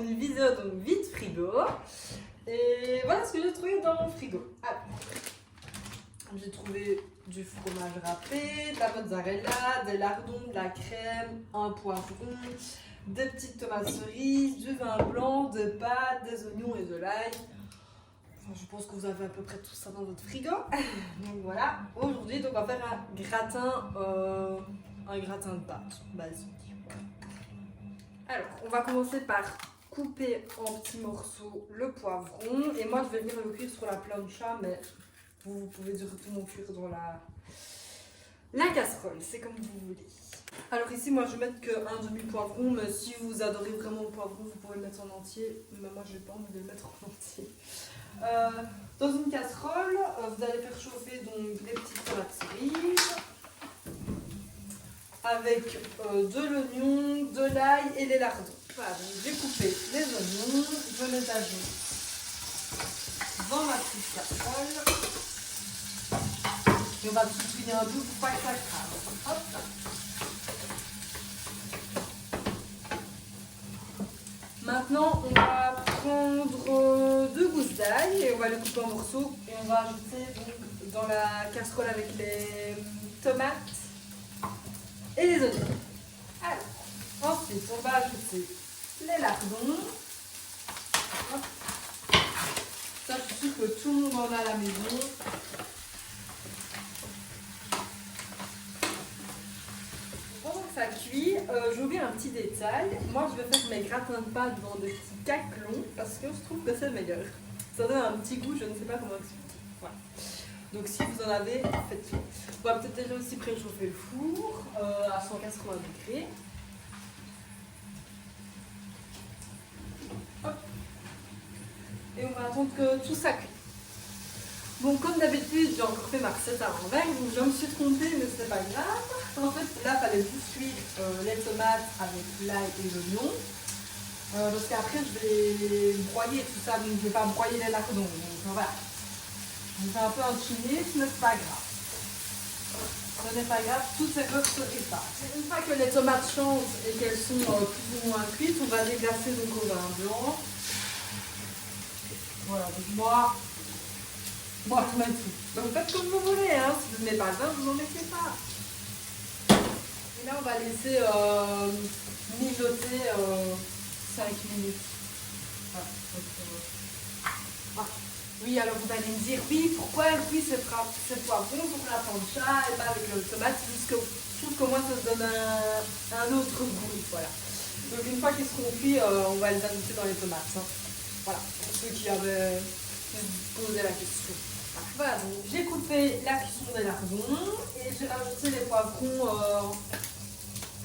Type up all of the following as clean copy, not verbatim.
une vidéo donc vide frigo. Et voilà ce que j'ai trouvé dans mon frigo. Alors, j'ai trouvé du fromage râpé, de la mozzarella, des lardons, de la crème, un poivron, des petites tomates cerises, du vin blanc, des pâtes, des oignons et de l'ail. Enfin, je pense que vous avez à peu près tout ça dans votre frigo. Donc voilà, aujourd'hui donc, on va faire un gratin de pâtes basique. Alors, on va commencer par couper en petits morceaux le poivron. Et moi, je vais venir le cuire sur la plancha, mais vous pouvez directement cuire dans la casserole. C'est comme vous voulez. Alors ici, moi, je vais mettre qu'un demi-poivron, mais si vous adorez vraiment le poivron, vous pouvez le mettre en entier. Mais moi, je n'ai pas envie de le mettre en entier. Dans une casserole, vous allez faire chauffer donc les petites tomates cerises avec de l'oignon, de l'ail et les lardons. Voilà, donc j'ai coupé les oignons, je les ajoute dans ma petite casserole et on va tout cuire un peu pour pas que ça crame. Hop. Maintenant, on va prendre 2 gousses d'ail et on va les couper en morceaux et on va ajouter donc dans la casserole avec les tomates et les oignons. Alors, ensuite, on va ajouter les lardons. Ça, je suis sûre que tout le monde en a à la maison. Pendant que ça cuit, j'ai oublié un petit détail. Moi, je vais faire mes gratins de pâtes dans des petits caclons parce que je trouve que c'est meilleur. Ça donne un petit goût, je ne sais pas comment expliquer. Voilà. Donc, si vous en avez, faites-le. On va peut-être déjà aussi préchauffer le four à 180 degrés. Hop. Et on va attendre que tout ça cuit. Bon, comme d'habitude, j'ai encore fait ma recette à l'envers, donc je me suis trompée, mais c'est pas grave. En fait, là, il fallait juste cuire les tomates avec l'ail et l'oignon. Parce qu'après, je vais broyer tout ça, donc je ne vais pas broyer les lardons. Donc voilà. On fait un peu enchiner, ce n'est pas grave. Ce n'est pas grave, toutes ces erreurs se réparent. Une fois que les tomates changent et qu'elles sont plus ou moins cuites, on va les glacer donc au vin blanc. Voilà, donc moi je mets tout. Donc faites comme vous voulez, hein. Si vous n'avez pas le vin, vous n'en mettez pas. Et là, on va laisser mijoter 5 minutes. Voilà, donc, oui, alors vous allez me dire, oui, pourquoi elle cuit ce poivron sur la plancha et pas avec le tomate, je trouve que moi ça se donne un autre goût, voilà. Donc une fois qu'ils seront cuits, on va les ajouter dans les tomates. Hein. Voilà, pour ceux qui avaient posé la question. Voilà, donc j'ai coupé la cuisson des lardons et j'ai rajouté les poivrons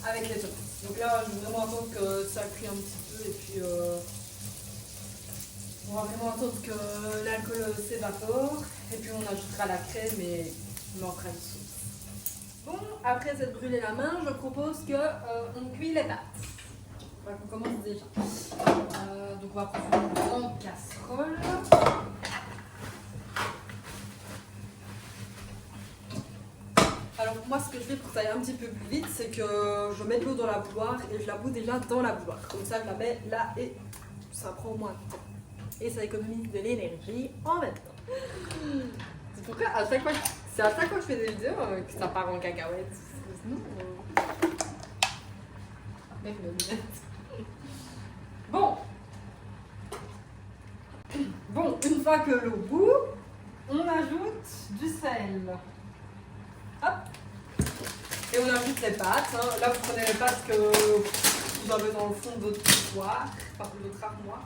avec les tomates. Donc là, je vais vraiment attendre que ça cuit un petit peu et puis on va vraiment attendre que l'alcool s'évapore et puis on ajoutera la crème et on en fera une sauce. Bon, après s'être brûlé la main, je propose qu'on cuit les pâtes. Enfin, qu'on commence déjà. Donc on va prendre une grande casserole. Alors moi ce que je fais pour que ça aille un petit peu plus vite, c'est que je mets de l'eau dans la bouilloire et je la boue déjà dans la bouilloire. Comme ça je la mets là et ça prend moins de temps. Et ça économise de l'énergie en même temps. C'est pourquoi c'est à chaque fois que je fais des vidéos que ça part en cacahuète. Sinon, avec mes lunettes. Bon, une fois que l'eau bout, on ajoute du sel. Hop. Et on ajoute les pâtes. Hein. Là, vous prenez les pâtes que vous avez dans le fond de votre tiroir, enfin de votre armoire.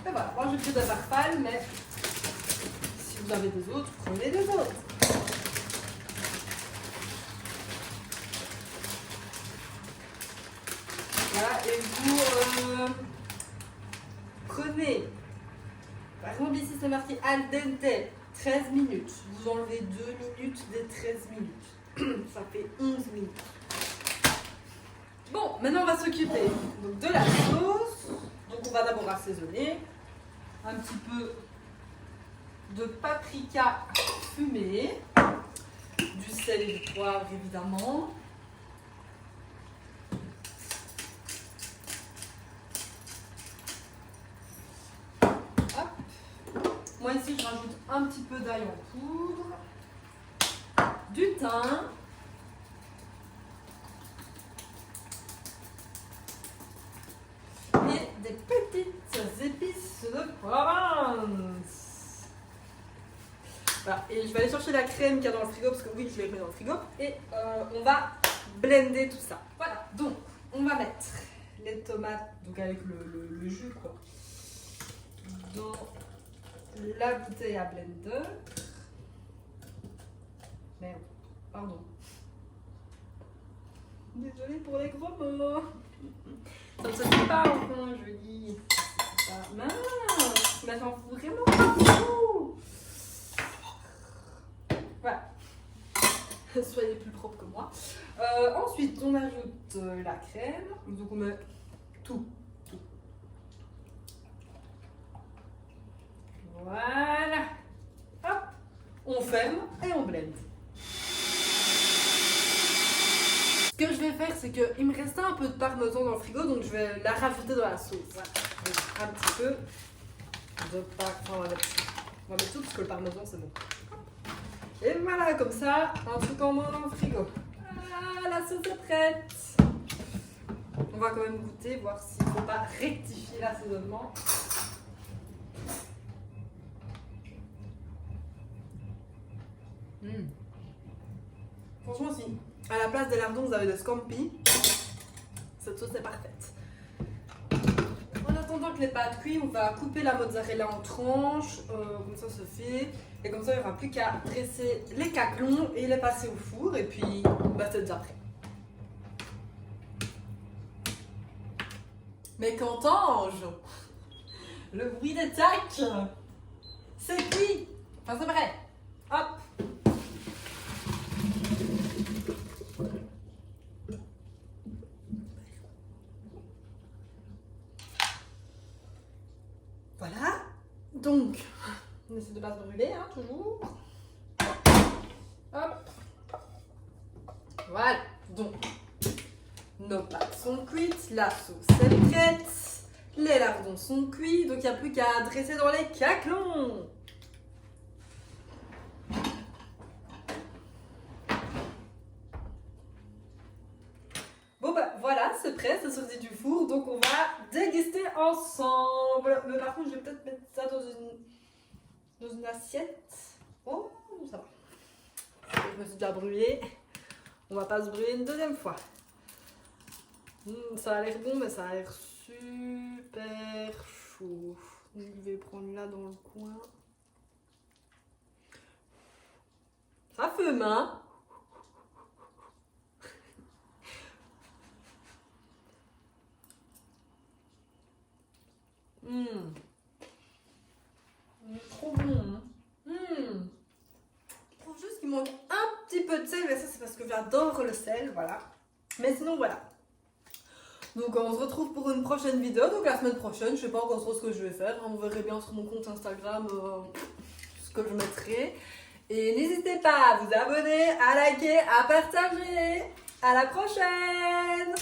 Et voilà, moi j'ai pris des farfales, mais si vous avez des autres, prenez des autres. Voilà, et vous prenez, par exemple ici c'est marqué al dente, 13 minutes. Vous enlevez 2 minutes des 13 minutes. Ça fait 11 minutes. Bon, maintenant on va s'occuper donc de la sauce. Donc on va d'abord assaisonner. Un petit peu de paprika fumé, du sel et du poivre évidemment. un petit peu d'ail en poudre, du thym, et des petites épices de Provence. Voilà, et je vais aller chercher la crème qu'il y a dans le frigo parce que oui, je l'ai mis dans le frigo. Et on va blender tout ça. Voilà, donc on va mettre les tomates, donc avec le jus quoi, dans la bouteille à blender. Merde, pardon. Désolée pour les gros mots. Ça ne se fait pas enfin, je dis. Mince, mais j'en fous vraiment pas trop. Voilà. Soyez plus propre que moi. Ensuite, on ajoute la crème. Donc on met tout. Voilà. Hop. On ferme et on blende. Ce que je vais faire, c'est qu'il me restait un peu de parmesan dans le frigo, donc je vais la rajouter dans la sauce. Voilà. Donc, un petit peu de parmesan. On va mettre tout parce que le parmesan c'est bon. Et voilà, comme ça, un truc en moins dans le frigo. Ah, la sauce est prête. On va quand même goûter, voir s'il ne faut pas rectifier l'assaisonnement. Franchement, si à la place des lardons vous avez des scampi, cette sauce est parfaite. En attendant que les pâtes cuisent, on va couper la mozzarella en tranches, comme ça se fait. Et comme ça, il n'y aura plus qu'à dresser les caclons et les passer au four. Et puis, bah, c'est déjà prêt. Mais qu'entends-je? Le bruit des tacs, c'est cuit. Enfin, c'est vrai. Hop. Voilà. Donc, on essaie de ne pas se brûler, hein, toujours. Hop. Voilà. Donc, nos pâtes sont cuites, la sauce est prête, les lardons sont cuits, donc il n'y a plus qu'à dresser dans les caclons. Bon bah voilà, c'est prêt, c'est sorti du four, donc on va déguster ensemble. Mais par contre, je vais peut-être mettre ça dans une assiette. Oh, ça va. Je me suis déjà brûlée. On va pas se brûler une deuxième fois. Ça a l'air bon, mais ça a l'air super chaud. Je vais prendre là dans le coin. Ça fume, hein? Trop bon. Je trouve juste qu'il manque un petit peu de sel, mais ça c'est parce que j'adore le sel, voilà. Mais sinon voilà. Donc on se retrouve pour une prochaine vidéo, donc la semaine prochaine, je sais pas encore trop ce que je vais faire, vous verrez bien sur mon compte Instagram ce que je mettrai. Et n'hésitez pas à vous abonner, à liker, à partager. À la prochaine!